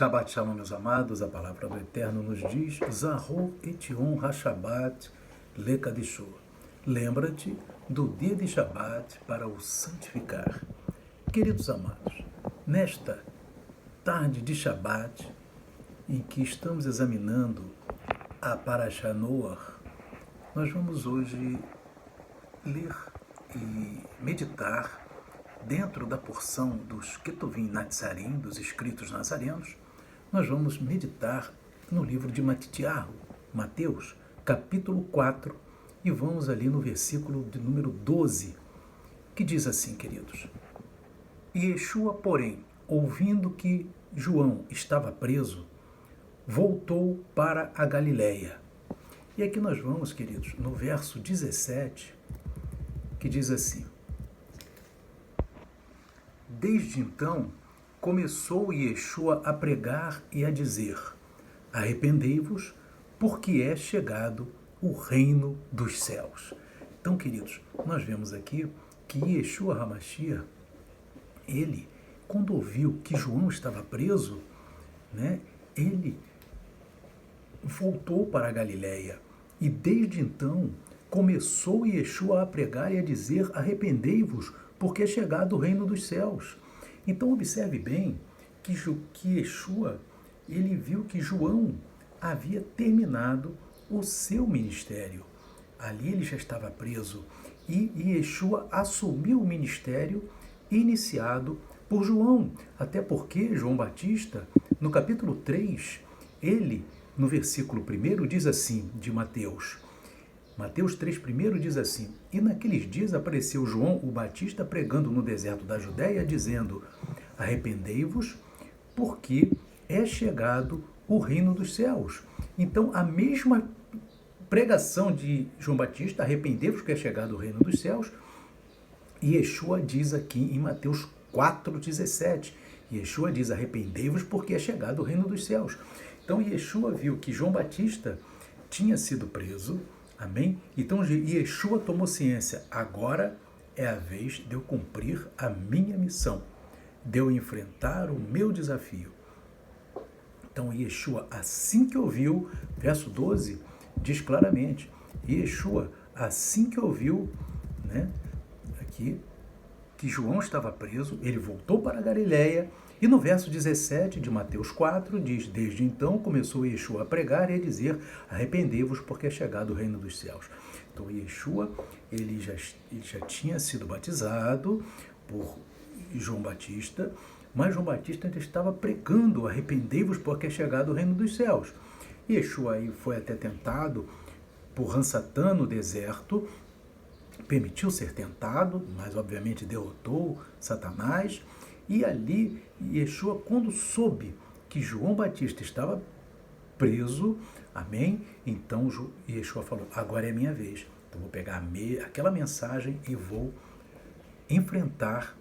Shabbat Shalom, meus amados, a palavra do Eterno nos diz: Zahor et Yom HaShabbat Lekadishu. Lembra-te do dia de Shabbat para o santificar. Queridos amados, nesta tarde de Shabbat, em que estamos examinando a Parashá Noach, nós vamos hoje ler e meditar dentro da porção dos Ketuvim Natzarim, dos escritos nazarenos. Nós vamos meditar no livro de Matitiahu, Mateus, capítulo 4, e vamos ali no versículo de número 12, que diz assim, queridos: E Yeshua, porém, ouvindo que João estava preso, voltou para a Galileia. E aqui nós vamos, queridos, no verso 17, que diz assim: Desde então, começou Yeshua a pregar e a dizer: Arrependei-vos, porque é chegado o reino dos céus. Então, queridos, nós vemos aqui que Yeshua HaMashiach, ele, quando ouviu que João estava preso, ele voltou para a Galileia. E desde então, começou Yeshua a pregar e a dizer: Arrependei-vos, porque é chegado o reino dos céus. Então observe bem que Yeshua, ele viu que João havia terminado o seu ministério. Ali ele já estava preso e Yeshua assumiu o ministério iniciado por João. Até porque João Batista, no capítulo 3, ele, no versículo 1, diz assim, de Mateus 3,1 diz assim: E naqueles dias apareceu João o Batista pregando no deserto da Judéia, dizendo: Arrependei-vos, porque é chegado o reino dos céus. Então, a mesma pregação de João Batista, arrependei-vos, porque é chegado o reino dos céus, e Yeshua diz aqui em Mateus 4,17. Yeshua diz: arrependei-vos, porque é chegado o reino dos céus. Então, Yeshua viu que João Batista tinha sido preso. Amém? Então Yeshua tomou ciência: agora é a vez de eu cumprir a minha missão, de eu enfrentar o meu desafio. Então Yeshua, assim que ouviu, verso 12, diz claramente, Yeshua, assim que ouviu, aqui, que João estava preso, ele voltou para a Galileia. E no verso 17 de Mateus 4 diz: Desde então começou Yeshua a pregar e a dizer: Arrependei-vos, porque é chegado o reino dos céus. Então Yeshua, ele já tinha sido batizado por João Batista, mas João Batista ainda estava pregando: Arrependei-vos, porque é chegado o reino dos céus. Yeshua aí foi até tentado por Hansatã no deserto, permitiu ser tentado, mas obviamente derrotou Satanás. E ali, Yeshua, quando soube que João Batista estava preso, amém? Então Yeshua falou: agora é a minha vez. Então vou pegar aquela mensagem e vou enfrentar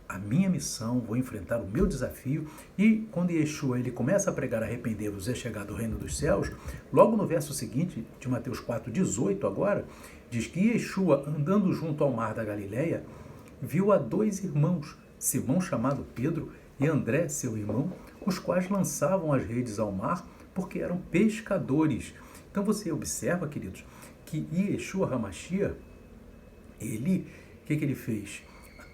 a minha missão, vou enfrentar o meu desafio. E quando Yeshua ele começa a pregar: arrependei-vos, é chegado o reino dos céus, logo no verso seguinte, de Mateus 4,18 agora, diz que Yeshua, andando junto ao mar da Galileia, viu a dois irmãos, Simão, chamado Pedro, e André, seu irmão, os quais lançavam as redes ao mar, porque eram pescadores. Então você observa, queridos, que Yeshua HaMashiach, o que ele fez?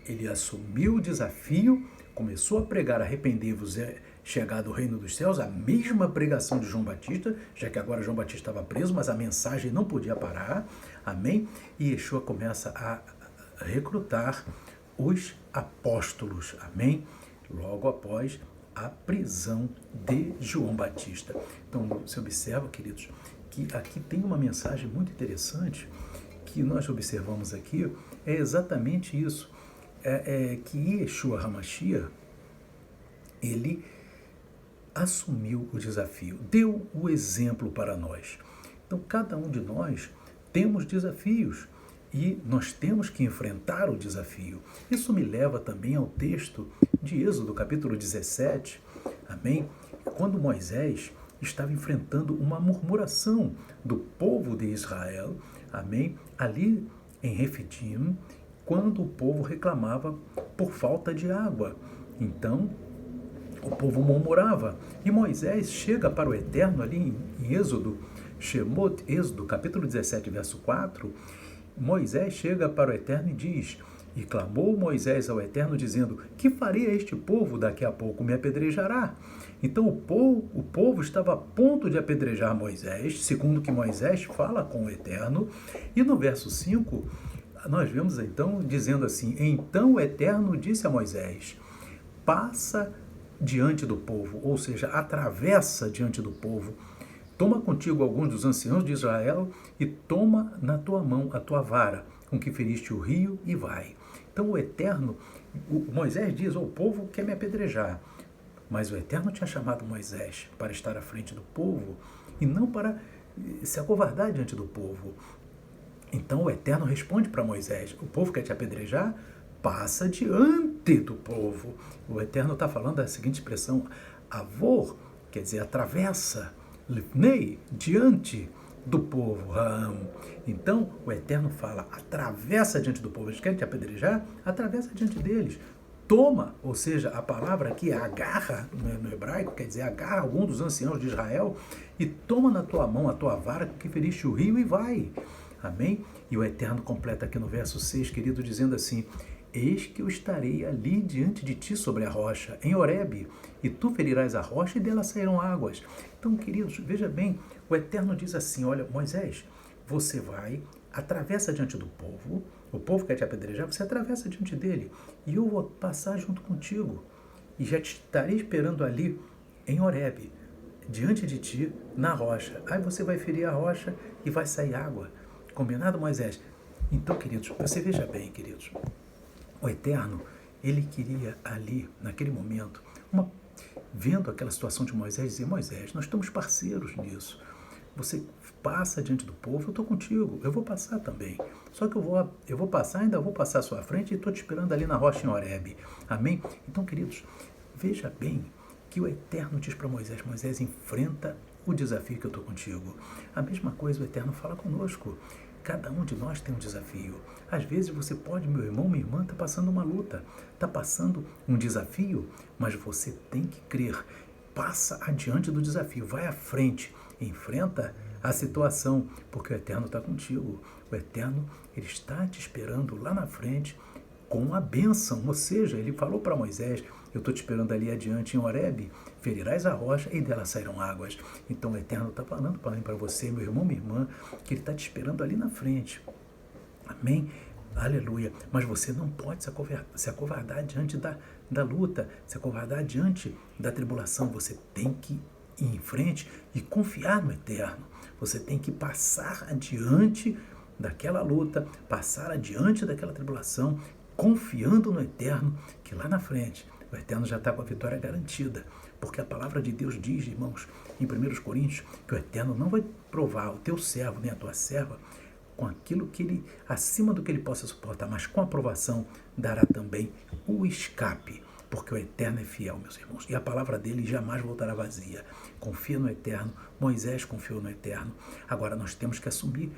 Ele assumiu o desafio, começou a pregar: arrependei-vos, é chegado o reino dos céus, a mesma pregação de João Batista, já que agora João Batista estava preso, mas a mensagem não podia parar, amém? E Yeshua começa a recrutar os apóstolos, amém? Logo após a prisão de João Batista. Então, você observa, queridos, que aqui tem uma mensagem muito interessante que nós observamos aqui, é exatamente isso, que Yeshua HaMashiach, ele assumiu o desafio, deu o exemplo para nós. Então, cada um de nós temos desafios, e nós temos que enfrentar o desafio. Isso me leva também ao texto de Êxodo, capítulo 17, amém? Quando Moisés estava enfrentando uma murmuração do povo de Israel, amém? Ali em Refidim, quando o povo reclamava por falta de água. Então, O povo murmurava. E Moisés chega para o Eterno ali em Êxodo, Shemot, Êxodo, capítulo 17, verso 4. Moisés chega para o Eterno e diz: e clamou Moisés ao Eterno, dizendo: que faria este povo? Daqui a pouco me apedrejará. Então o povo estava a ponto de apedrejar Moisés, segundo que Moisés fala com o Eterno. E no verso 5, nós vemos então dizendo assim: então o Eterno disse a Moisés: passa diante do povo, ou seja, atravessa diante do povo. Toma contigo alguns dos anciãos de Israel e toma na tua mão a tua vara, com que feriste o rio, e vai. Então o Eterno, Moisés diz: o povo quer me apedrejar. Mas o Eterno tinha chamado Moisés para estar à frente do povo e não para se acovardar diante do povo. Então o Eterno responde para Moisés: o povo quer te apedrejar? Passa diante do povo. O Eterno está falando da seguinte expressão: avor, quer dizer, atravessa, lifnei, diante do povo. Então o Eterno fala: atravessa diante do povo. Eles querem te apedrejar? Atravessa diante deles. Toma, ou seja, a palavra aqui é agarra, no hebraico, quer dizer, agarra algum dos anciãos de Israel e toma na tua mão a tua vara com que feriste o rio, e vai. Amém? E o Eterno completa aqui no verso 6, querido, dizendo assim: eis que eu estarei ali diante de ti sobre a rocha, em Horebe, e tu ferirás a rocha e dela sairão águas. Então, queridos, veja bem, o Eterno diz assim: olha, Moisés, você vai, atravessa diante do povo, o povo quer te apedrejar, você atravessa diante dele, e eu vou passar junto contigo, e já te estarei esperando ali em Horebe, diante de ti, na rocha. Aí você vai ferir a rocha e vai sair água. Combinado, Moisés? Então, queridos, você veja bem, queridos, o Eterno, ele queria ali, naquele momento, vendo aquela situação de Moisés, dizer: Moisés, nós estamos parceiros nisso. Você passa diante do povo, eu estou contigo, eu vou passar também. Só que eu vou passar, ainda vou passar à sua frente e estou te esperando ali na rocha em Horebe. Amém? Então, queridos, veja bem que o Eterno diz para Moisés: Moisés, enfrenta o desafio que eu estou contigo. A mesma coisa o Eterno fala conosco. Cada um de nós tem um desafio. Às vezes você pode, meu irmão, minha irmã, está passando uma luta, está passando um desafio, mas você tem que crer. Passa adiante do desafio, vai à frente, enfrenta a situação, porque o Eterno está contigo. O Eterno, ele está te esperando lá na frente com a bênção. Ou seja, ele falou para Moisés: eu estou te esperando ali adiante em Horebe, ferirás a rocha e dela sairão águas. Então o Eterno está falando para você, meu irmão, minha irmã, que ele está te esperando ali na frente. Amém? Aleluia. Mas você não pode se acovardar diante da luta, se acovardar diante da tribulação. Você tem que ir em frente e confiar no Eterno. Você tem que passar adiante daquela luta, passar adiante daquela tribulação, confiando no Eterno, que lá na frente o Eterno já está com a vitória garantida. Porque a palavra de Deus diz, irmãos, em 1 Coríntios, que o Eterno não vai provar o teu servo nem a tua serva com aquilo que ele, acima do que ele possa suportar, mas com a aprovação dará também o escape, porque o Eterno é fiel, meus irmãos, e a palavra dele jamais voltará vazia. Confia no Eterno. Moisés confiou no Eterno. Agora nós temos que assumir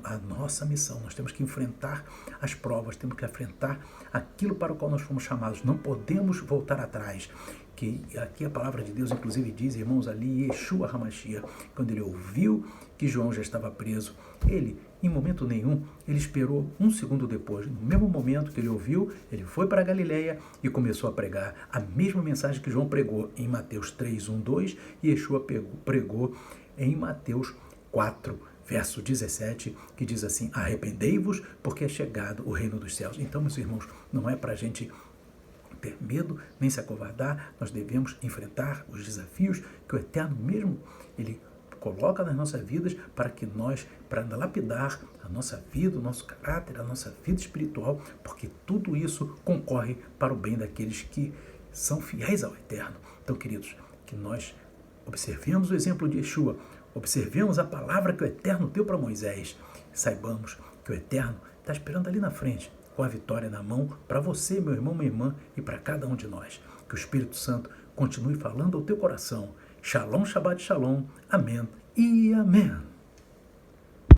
a nossa missão, nós temos que enfrentar as provas, temos que enfrentar aquilo para o qual nós fomos chamados. Não podemos voltar atrás. Que aqui a palavra de Deus inclusive diz, irmãos, ali Yeshua HaMashiach, quando ele ouviu que João já estava preso, ele, em momento nenhum, ele esperou um segundo depois. No mesmo momento que ele ouviu, ele foi para a Galileia e começou a pregar a mesma mensagem que João pregou em Mateus 3, 1, 2, e Yeshua pregou em Mateus 4, verso 17, que diz assim: arrependei-vos, porque é chegado o reino dos céus. Então, meus irmãos, não é para a gente ter medo, nem se acovardar. Nós devemos enfrentar os desafios que o Eterno mesmo, ele coloca nas nossas vidas para que nós, para lapidar a nossa vida, o nosso caráter, a nossa vida espiritual, porque tudo isso concorre para o bem daqueles que são fiéis ao Eterno. Então, queridos, que nós observemos o exemplo de Yeshua, observemos a palavra que o Eterno deu para Moisés, saibamos que o Eterno está esperando ali na frente, com a vitória na mão, para você, meu irmão, minha irmã, e para cada um de nós. Que o Espírito Santo continue falando ao teu coração. Shalom, Shabbat Shalom. Amém e amém.